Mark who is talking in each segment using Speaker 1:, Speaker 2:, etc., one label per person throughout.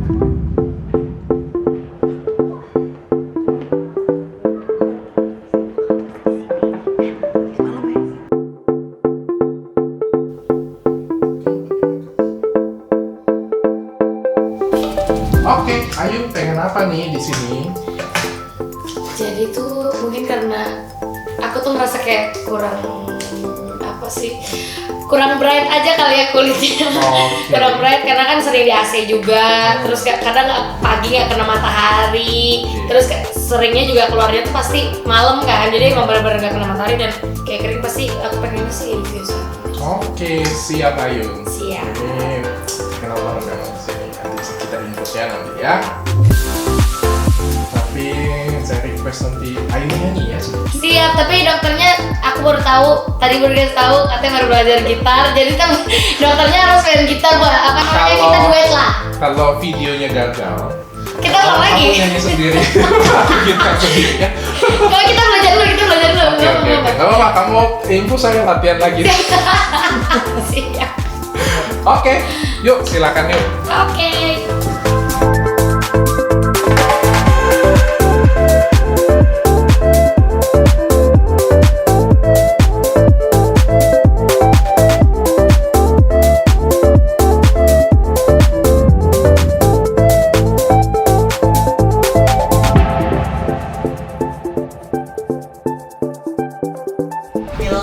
Speaker 1: Oke, Ayu pengen apa nih di sini?
Speaker 2: Jadi tuh mungkin karena aku tuh merasa kayak kurang apa sih, kurang bright aja kali ya kulitnya. Kurang bright karena kan sering di AC juga, terus kadang pagi nggak kena matahari, terus seringnya juga keluarnya tuh pasti malam kan, jadi emang benar-benar nggak kena matahari dan kayak kering. Pasti aku pengennya sih infus.
Speaker 1: Oke, siap Ayu.
Speaker 2: Siap.
Speaker 1: Ini kenal banget memang di sini. Nanti kita infus ya nanti ya. Tapi saya request nanti Ayu nyanyi ya.
Speaker 2: Siap, tapi dokternya aku baru tahu, tadi baru dia tahu katanya baru belajar gitar, jadi kan dokternya harus main gitar buat apa namanya, kita duet lah.
Speaker 1: Kalau videonya gagal,
Speaker 2: Kita ulang lagi.
Speaker 1: kamu nyanyi sendiri. Kita sendiri ya.
Speaker 2: Kalau kita belajar dulu,
Speaker 1: Oke. Gak apa-apa, kamu infus saya latihan lagi.
Speaker 2: Siap.
Speaker 1: Oke, yuk silakan yuk.
Speaker 2: Oke.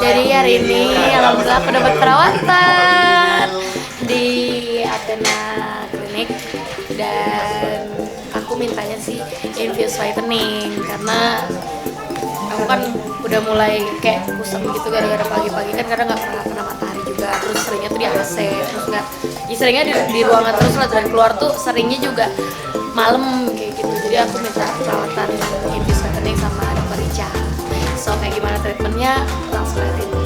Speaker 2: Jadi hari ini alhamdulillah aku dapat perawatan di Athena Clinic dan aku mintanya sih infuse whitening karena aku kan udah mulai kayak kusam gitu gara-gara pagi-pagi kan kadang nggak pernah kena matahari juga, terus seringnya tuh di AC, terus nggak, ya seringnya di ruangan terus lah, dan keluar tuh seringnya juga malam kayak gitu. Jadi aku minta perawatan infuse whitening sama dokter Rica. So kayak gimana treatmentnya, langsung lihat ini.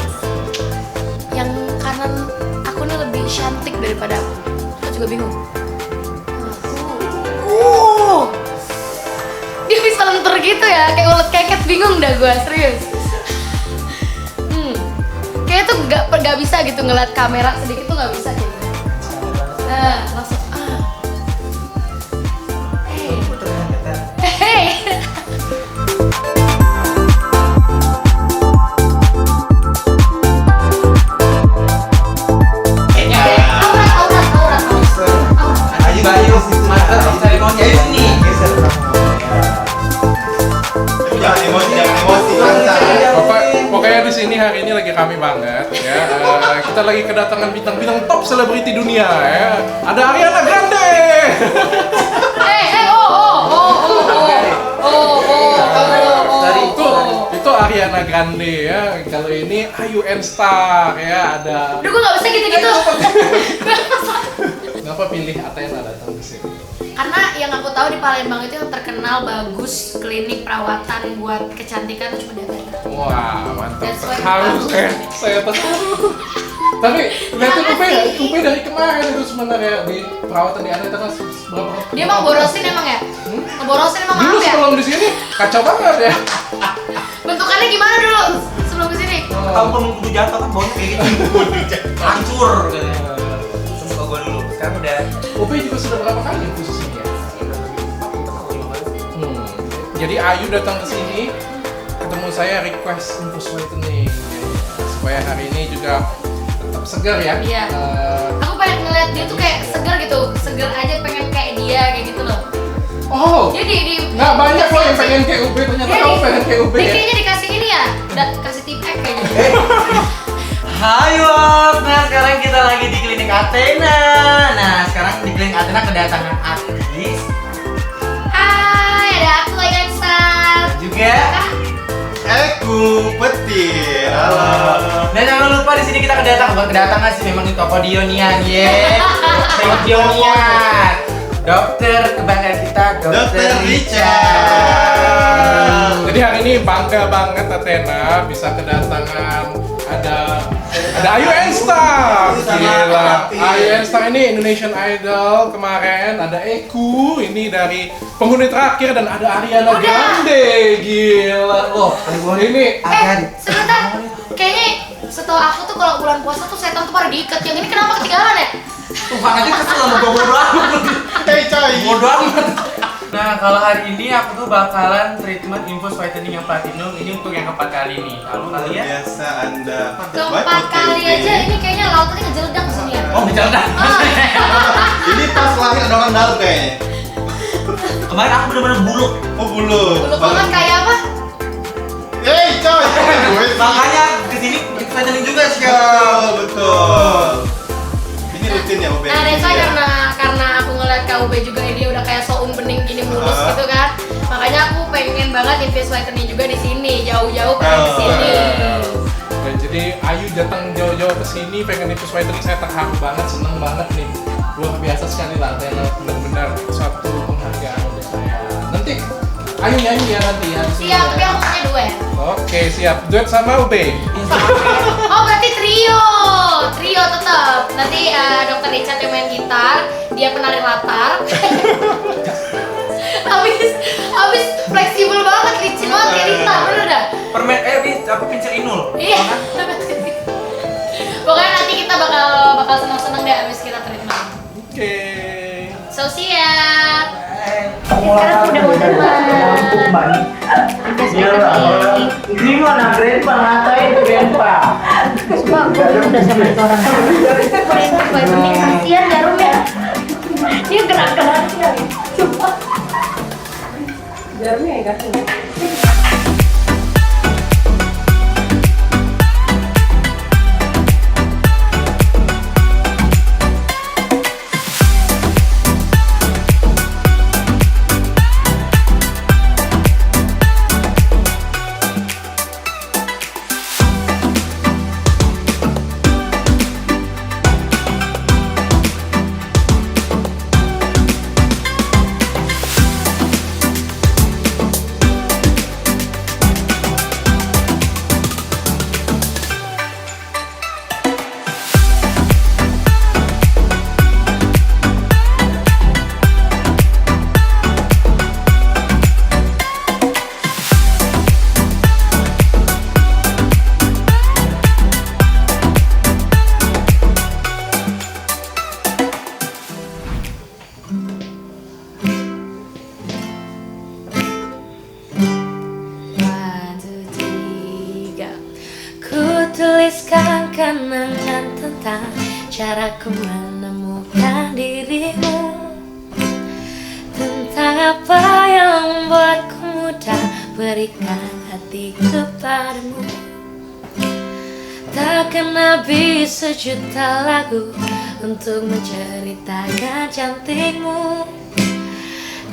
Speaker 2: Yang kanan aku nih lebih cantik daripada aku juga bingung. Dia bisa lentur gitu ya, kayak ulet keket, bingung dah gue, serius. Kayaknya tuh gak bisa gitu ngeliat kamera sedikit tuh gak bisa kayak gitu. Nah, langsung Hey.
Speaker 1: Pokoknya di sini hari ini lagi rame banget ya. Kita lagi kedatangan bintang-bintang top selebriti dunia ya. Ada Ariana Grande. Itu Ariana Grande ya. Kalau ini Ayu Enstar ya, ada.
Speaker 2: Udah gue gak bisa gitu-gitu.
Speaker 1: Kenapa pilih Athena datang ke sini?
Speaker 2: Karena yang aku tahu di Palembang itu yang terkenal bagus klinik perawatan buat kecantikan cuma di Athena.
Speaker 1: Wah, mantap.
Speaker 2: That's why
Speaker 1: Harus
Speaker 2: bagus.
Speaker 1: saya tahu. Tapi lihat Kupe dari kemarin itu sebenarnya di perawatan di Athena kan berapa?
Speaker 2: Dia emang borosin emang ya? Ngeborosin emang
Speaker 1: Dulu
Speaker 2: maaf ya?
Speaker 1: sebelum di sini kacau banget ya.
Speaker 2: Bentukannya gimana dulu sebelum kesini?
Speaker 3: Tahu pun kudu jatuh kan baunya kayak gitu. Hancur katanya. Sumpah gua dulu. Sekarang udah
Speaker 1: Kupe juga sudah berapa kali khusus ini ya? Jadi Ayu datang ke sini, ketemu saya request infus whitening supaya hari ini juga tetap segar ya.
Speaker 2: Iya. Aku pengen ngeliat dia tuh kayak segar gitu, segar aja pengen kayak dia kayak gitu loh.
Speaker 1: Oh.
Speaker 2: Jadi
Speaker 1: nggak banyak loh yang pengen kayak Ube, ternyata kamu pengen kayak Ube
Speaker 2: dia
Speaker 1: ya.
Speaker 2: kayaknya dikasih ini ya, kasih tip X kayak gitu.
Speaker 3: Hayo, nah sekarang kita lagi di klinik Athena. Nah sekarang di klinik Athena kedatangan artis
Speaker 2: Hai, ada aku Ayu Enstar.
Speaker 3: juga
Speaker 4: Aku Petir. Halo.
Speaker 3: Dan jangan lupa di sini kita kedatangan sih memang itu Dionian ye. Dionian. Dokter kebanggaan kita, Dokter
Speaker 4: Richard.
Speaker 1: Jadi hari ini bangga banget Athena bisa kedatangan ada Ayu Enstar. Gila. Ayu Enstar ini Indonesian Idol kemarin, ada Eku ini dari penghuni terakhir, dan ada Ariana Grande. Gila. Loh, ini
Speaker 2: Sebentar, kayaknya setahu aku tuh kalau bulan puasa tuh setan tuh pada diikat. Yang ini kenapa ketinggalan ya?
Speaker 3: Tuhan aja kesel sama gue bodo amat.
Speaker 4: Hey coy,
Speaker 3: bodo amat. Nah, kalau hari ini aku tuh bakalan treatment infus whitening yang platinum. Ini untuk yang keempat kali nih. Lalu kalian?
Speaker 4: Biasa Anda
Speaker 2: Keempat kali aja ini kayaknya lautnya ngejeledak kesini ya.
Speaker 3: Oh, bercanda.
Speaker 4: Ini pas lahir ada orang dalam kayaknya.
Speaker 3: Kemarin aku bener-bener buluk.
Speaker 4: Oh bulu.
Speaker 2: Bulu banget kayak apa?
Speaker 4: Hei coy.
Speaker 3: Makanya kesini kita whitening juga sih.
Speaker 4: Betul. Ini rutin ya Ube.
Speaker 2: Nah, that's why karena aku ngeliat Kak Ube juga dia udah kayak soung bening gini mulus gitu kan. Makanya aku pengen banget infus whitening juga di sini, jauh-jauh pengen ke sini.
Speaker 1: Dan jadi Ayu datang jauh-jauh ke sini pengen infus whitening, saya terharu banget, seneng banget nih. Luar biasa sekali lah, Athena, benar-benar suatu penghargaan untuk saya. Nanti Ayu nyanyi ya nanti ya.
Speaker 2: Siap, tapi aku punya duet.
Speaker 1: Oke, siap. Duet sama Ube.
Speaker 2: Oh, berarti trio tetap. Nanti Dr. Richard yang main gitar, dia penari latar. Abis fleksibel banget, licin banget kayak Rita, bener dah.
Speaker 3: Permen apa pincir inul.
Speaker 2: Iya. Pokoknya nanti kita bakal senang-senang deh abis kita treatment.
Speaker 1: Oke.
Speaker 2: So siap.
Speaker 5: Sekarang udah mau teman. Ini mana grandpa ngatain grandpa.
Speaker 2: Coba aku udah sama orang. Ini kasihan jarum ya. Dia gerak-geraknya. Coba.
Speaker 5: Jarumnya ya kasih.
Speaker 2: Tuliskan kenangan tentang caraku menemukan dirimu, tentang apa yang membuatku mudah berikan hati kepadamu. Takkan habis sejuta lagu untuk menceritakan cantikmu,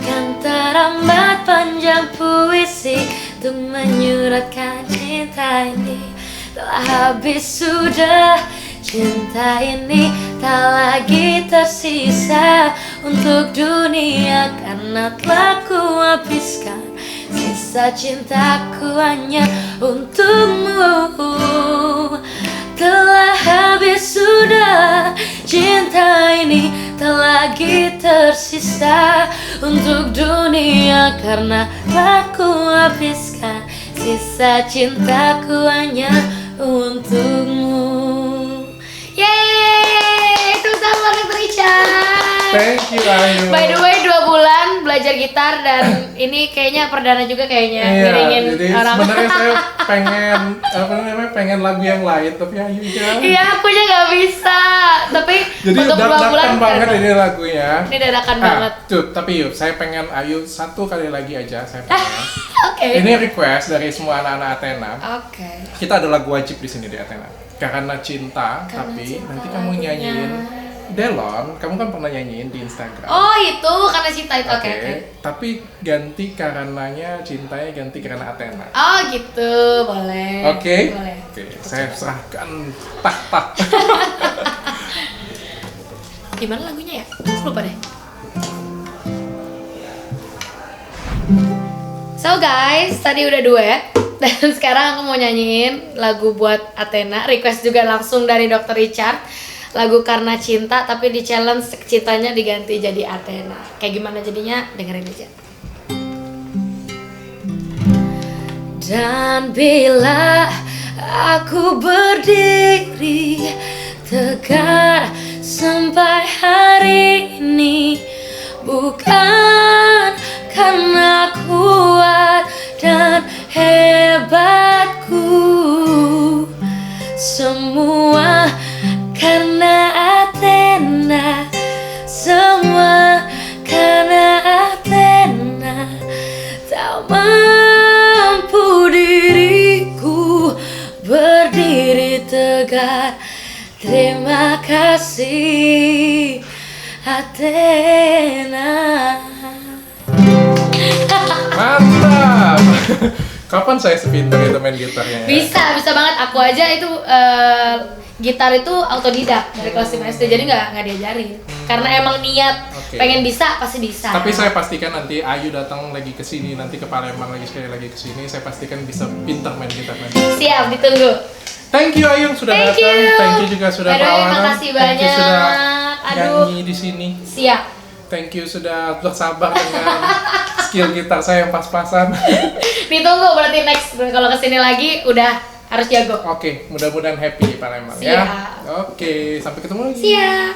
Speaker 2: kan teramat panjang puisi untuk menyuratkan cinta ini. Telah habis sudah cinta ini, tak lagi tersisa untuk dunia, karena telah ku habiskan sisa cintaku hanya untukmu. Telah habis sudah cinta ini, tak lagi tersisa untuk dunia, karena telah ku habiskan sisa cintaku hanya untukmu. Yeay, tepuk tangan Dr. Richard.
Speaker 1: Thank you Ayu.
Speaker 2: By the way, 2 bulan belajar gitar dan ini kayaknya perdana juga kayaknya ngiringin
Speaker 1: jadi
Speaker 2: orang.
Speaker 1: sebenarnya saya pengen lagu yang lain tapi Ayu jangan.
Speaker 2: Iya, aku aja nggak bisa. Tapi
Speaker 1: Jadi
Speaker 2: untuk 2 bulan
Speaker 1: dadakan banget
Speaker 2: keren.
Speaker 1: ini lagunya.
Speaker 2: Ini dadakan banget.
Speaker 1: Tuh, tapi yuk, saya pengen Ayu 1 kali lagi aja saya pengen.
Speaker 2: Oke.
Speaker 1: Ini request dari semua anak-anak Athena.
Speaker 2: Oke.
Speaker 1: Kita ada lagu wajib di sini di Athena. Karena cinta,
Speaker 2: Karena
Speaker 1: tapi
Speaker 2: cinta
Speaker 1: nanti kamu
Speaker 2: lagunya.
Speaker 1: nyanyiin Delon, kamu kan pernah nyanyiin di Instagram.
Speaker 2: Oh, itu karena cinta itu. Oke, oke.
Speaker 1: Tapi ganti karenanya cintanya ganti karena Athena.
Speaker 2: Oh, gitu. Boleh.
Speaker 1: Oke.
Speaker 2: Boleh.
Speaker 1: Oke, saya serahkan tahta.
Speaker 2: Gimana lagunya ya? Aku lupa deh. So guys, tadi udah duet dan sekarang aku mau nyanyiin lagu buat Athena. Request juga langsung dari Dr. Richard. Lagu Karena Cinta, tapi di challenge cintanya diganti jadi Athena. Kayak gimana jadinya? Dengerin aja. Dan bila aku berdiri tegak sampai hari ini, bukan karena kuat dan hebatku, semua karena Athena, semua karena Athena. Tak mampu diriku berdiri tegak. Terima kasih Athena.
Speaker 1: Mantap. Kapan saya sepintar itu main gitarnya?
Speaker 2: Bisa banget. Aku aja itu gitar itu autodidak dari kelas 5 SD, jadi nggak diajarin. Karena emang niat pengen bisa, pasti bisa.
Speaker 1: Tapi saya pastikan nanti Ayu datang lagi ke sini, nanti ke Palembang lagi sekali lagi ke sini, saya pastikan bisa pintar main gitar nanti.
Speaker 2: Siap, ditunggu.
Speaker 1: Thank you Ayu sudah
Speaker 2: Thank
Speaker 1: datang.
Speaker 2: you.
Speaker 1: Thank you juga sudah
Speaker 2: Aduh,
Speaker 1: perawanan.
Speaker 2: makasih
Speaker 1: Thank you
Speaker 2: banyak.
Speaker 1: sudah
Speaker 2: Aduh.
Speaker 1: nyanyi di sini.
Speaker 2: Siap.
Speaker 1: Thank you sudah bersabar dengan skill gitar saya yang pas-pasan.
Speaker 2: Ditunggu berarti next kalau kesini lagi udah harus jago.
Speaker 1: Oke, mudah-mudahan happy di Palembang
Speaker 2: Siap.
Speaker 1: ya. Oke, sampai ketemu lagi.
Speaker 2: Siap.